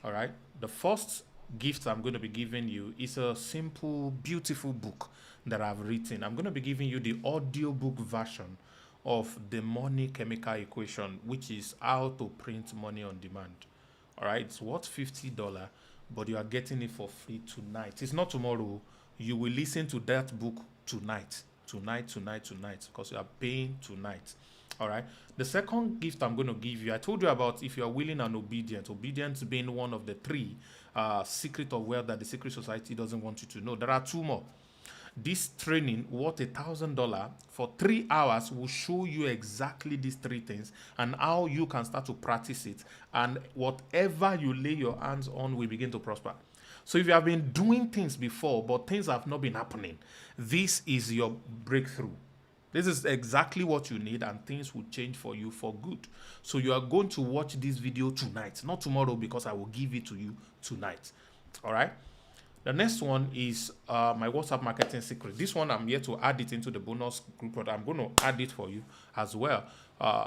Speaker 6: All right? The first gift I'm going to be giving you is a simple, beautiful book that I've written. I'm going to be giving you the audiobook version of the money chemical equation, which is how to print money on demand. All right? It's worth $50, but you are getting it for free tonight. It's not tomorrow. You will listen to that book tonight, because you are paying tonight. All right. The second gift I'm going to give you, I told you about if you are willing and obedient. Obedience being one of the three secret of wealth that the secret society doesn't want you to know. There are two more. This training worth $1,000 for 3 hours will show you exactly these three things and how you can start to practice it. And whatever you lay your hands on will begin to prosper. So if you have been doing things before, but things have not been happening, this is your breakthrough. This is exactly what you need, and things will change for you for good. So you are going to watch this video tonight, not tomorrow, because I will give it to you tonight. All right. The next one is my WhatsApp marketing secret. This one, I'm here to add it into the bonus group, but I'm going to add it for you as well.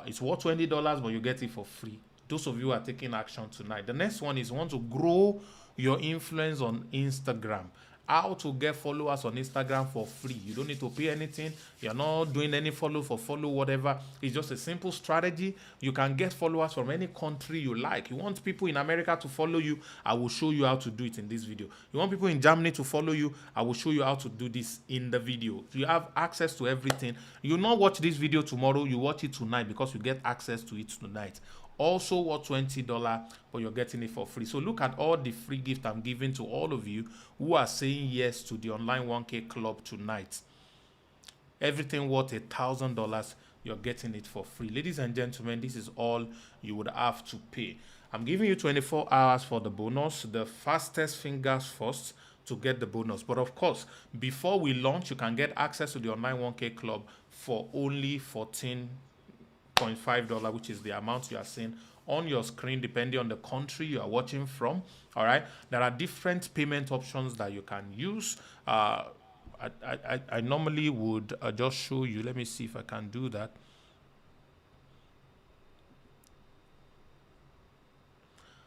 Speaker 6: It's worth $20, but you get it for free. Those of you who are taking action tonight. The next one is want to grow your influence on Instagram. How to get followers on Instagram for free. You don't need to pay anything. You're not doing any follow, whatever. It's just a simple strategy. You can get followers from any country you like. You want people in America to follow you, I will show you how to do it in this video. You want people in Germany to follow you, I will show you how to do this in the video. You have access to everything. You will not watch this video tomorrow, you watch it tonight because you get access to it tonight. Also worth $20, but you're getting it for free. So look at all the free gift I'm giving to all of you who are saying yes to the online 1K club tonight. Everything worth $1,000, you're getting it for free. Ladies and gentlemen, this is all you would have to pay. I'm giving you 24 hours for the bonus, the fastest fingers first to get the bonus. But of course, before we launch, you can get access to the online 1K club for only $14.5, which is the amount you are seeing on your screen, depending on the country you are watching from. All right, there are different payment options that you can use. I normally would just show you. Let me see if I can do that.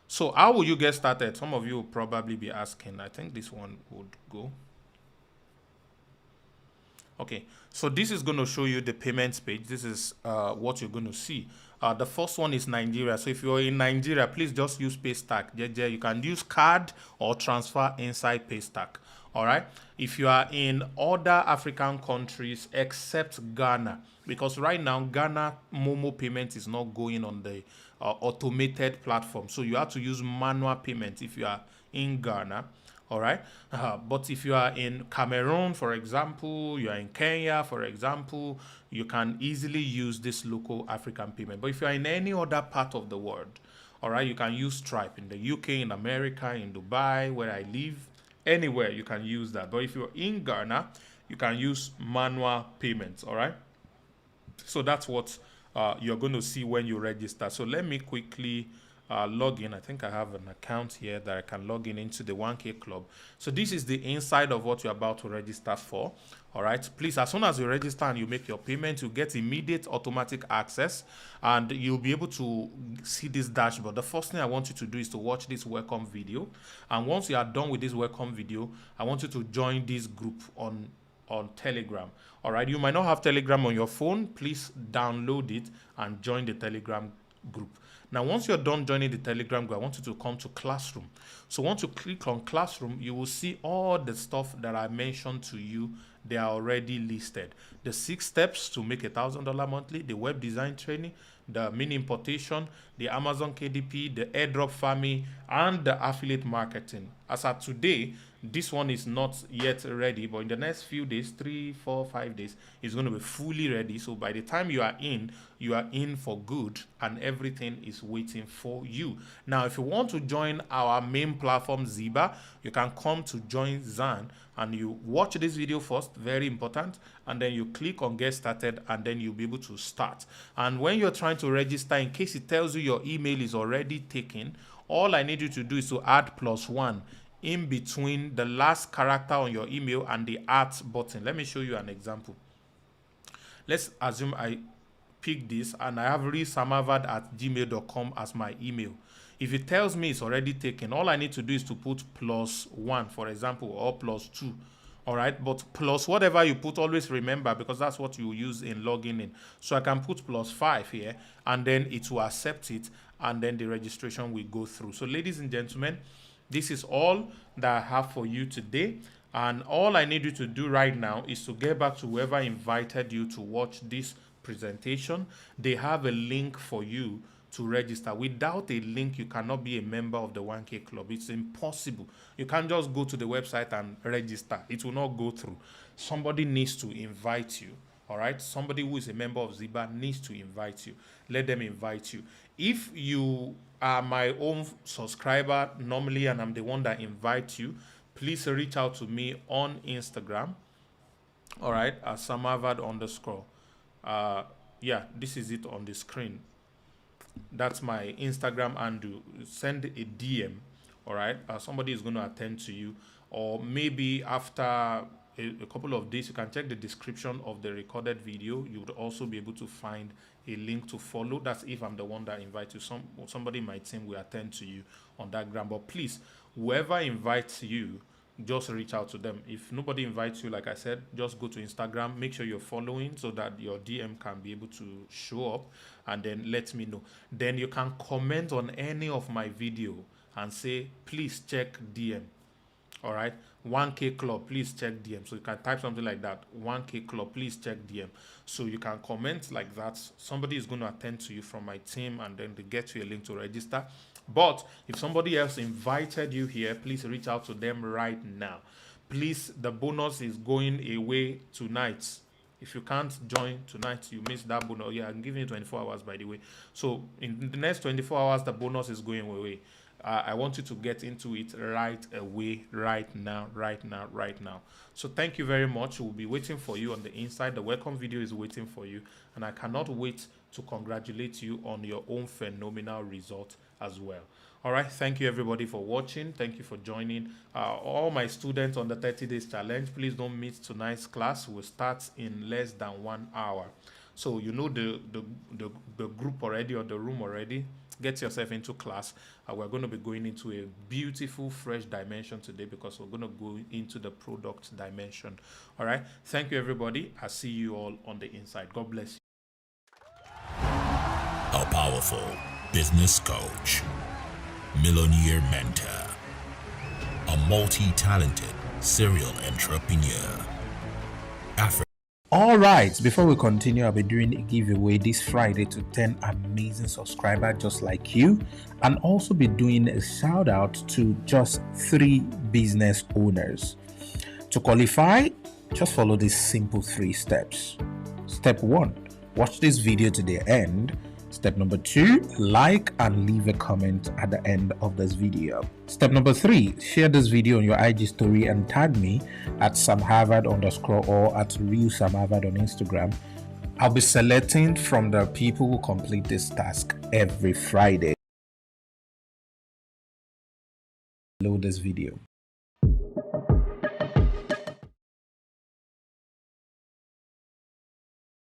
Speaker 6: So how will you get started? Some of you will probably be asking. I think this one would go. Okay, so this is going to show you the payments page. This is what you're going to see. The first one is Nigeria. So if you're in Nigeria, please just use Paystack. You can use card or transfer inside Paystack. All right. If you are in other African countries except Ghana, because right now Ghana Momo payment is not going on the automated platform. So you have to use manual payment if you are in Ghana. All right. But if you are in Cameroon, for example, you are in Kenya, for example, you can easily use this local African payment. But if you are in any other part of the world, all right, you can use Stripe in the UK, in America, in Dubai, where I live, anywhere you can use that. But if you're in Ghana, you can use manual payments. All right. So that's what you're going to see when you register. So let me quickly log in. I think I have an account here that I can log in into the 1K Club. So this is the inside of what you're about to register for. All right, please, as soon as you register and you make your payment, you get immediate automatic access and you'll be able to see this dashboard. The first thing I want you to do is to watch this welcome video. And once you are done with this welcome video, I want you to join this group on Telegram. All right, you might not have Telegram on your phone. Please download it and join the Telegram group. Now, once you're done joining the Telegram group, I want you to come to Classroom. So once you click on Classroom, you will see all the stuff that I mentioned to you. They are already listed. The 6 steps to make $1,000 monthly, the web design training, the mini importation, the Amazon KDP, the airdrop farming, and the affiliate marketing. As of today, this one is not yet ready, but in the next few days, 3, 4, 5 days, it's going to be fully ready. So by the time you are in for good, and everything is waiting for you. Now, if you want to join our main platform, Ziba, you can come to join Zan, and you watch this video first, very important, and then you click on get started, and then you'll be able to start. And when you're trying to register, in case it tells you your email is already taken, all I need you to do is to add +1 in between the last character on your email and the @ button. Let me show you an example. Let's assume I pick this and I have realsamavad@gmail.com as my email. If it tells me it's already taken, all I need to do is to put +1, for example, or +2. All right, but plus whatever you put, always remember, because that's what you use in logging in. So I can put +5 here, and then it will accept it, and then the registration will go through. So ladies and gentlemen, this is all that I have for you today. And all I need you to do right now is to get back to whoever invited you to watch this presentation. They have a link for you to register. Without a link, you cannot be a member of the 1K Club. It's impossible. You can't just go to the website and register. It will not go through. Somebody needs to invite you. All right? Somebody who is a member of Ziba needs to invite you. Let them invite you. If you are my own subscriber normally and I'm the one that invites you, please reach out to me on Instagram. All right? @samavad_. Yeah, this is it on the screen. That's my Instagram handle. Send a DM. All right? Somebody is going to attend to you. Or maybe after a couple of days, you can check the description of the recorded video. You would also be able to find a link to follow. That's if I'm the one that invites you. Somebody in my team will attend to you on that gram. But please, whoever invites you, just reach out to them. If nobody invites you, like I said, just go to Instagram, make sure you're following so that your DM can be able to show up, and then let me know. Then you can comment on any of my video and say, please check DM. All right, 1K Club, please check DM. So you can type something like that, 1K Club, please check DM. So you can comment like that. Somebody is going to attend to you from my team, and then they get you a link to register. But if somebody else invited you here, please reach out to them right now. Please, the bonus is going away tonight. If you can't join tonight, you miss that bonus. Yeah, I'm giving you 24 hours, by the way. So in the next 24 hours, the bonus is going away. I want you to get into it right away, right now. So thank you very much. We'll be waiting for you on the inside. The welcome video is waiting for you. And I cannot wait to congratulate you on your own phenomenal result as well. All right. Thank you, everybody, for watching. Thank you for joining. All my students on the 30 days challenge, please don't miss tonight's class. We'll start in less than 1 hour. So you know the group already, or the room already. Get yourself into class. We're going to be going into a beautiful, fresh dimension today, because we're going to go into the product dimension. All right. Thank you, everybody. I'll see you all on the inside. God bless you.
Speaker 19: A powerful business coach, millionaire mentor, a multi-talented serial entrepreneur.
Speaker 21: All right, before we continue, I'll be doing a giveaway this Friday to 10 amazing subscribers just like you, and also be doing a shout out to just 3 business owners. To qualify, just follow these simple 3 steps. Step 1, watch this video to the end. Step number 2, like and leave a comment at the end of this video. Step number 3, share this video on your IG story and tag me at samharvard_ or at realsamharvard on Instagram. I'll be selecting from the people who complete this task every Friday. Below this video.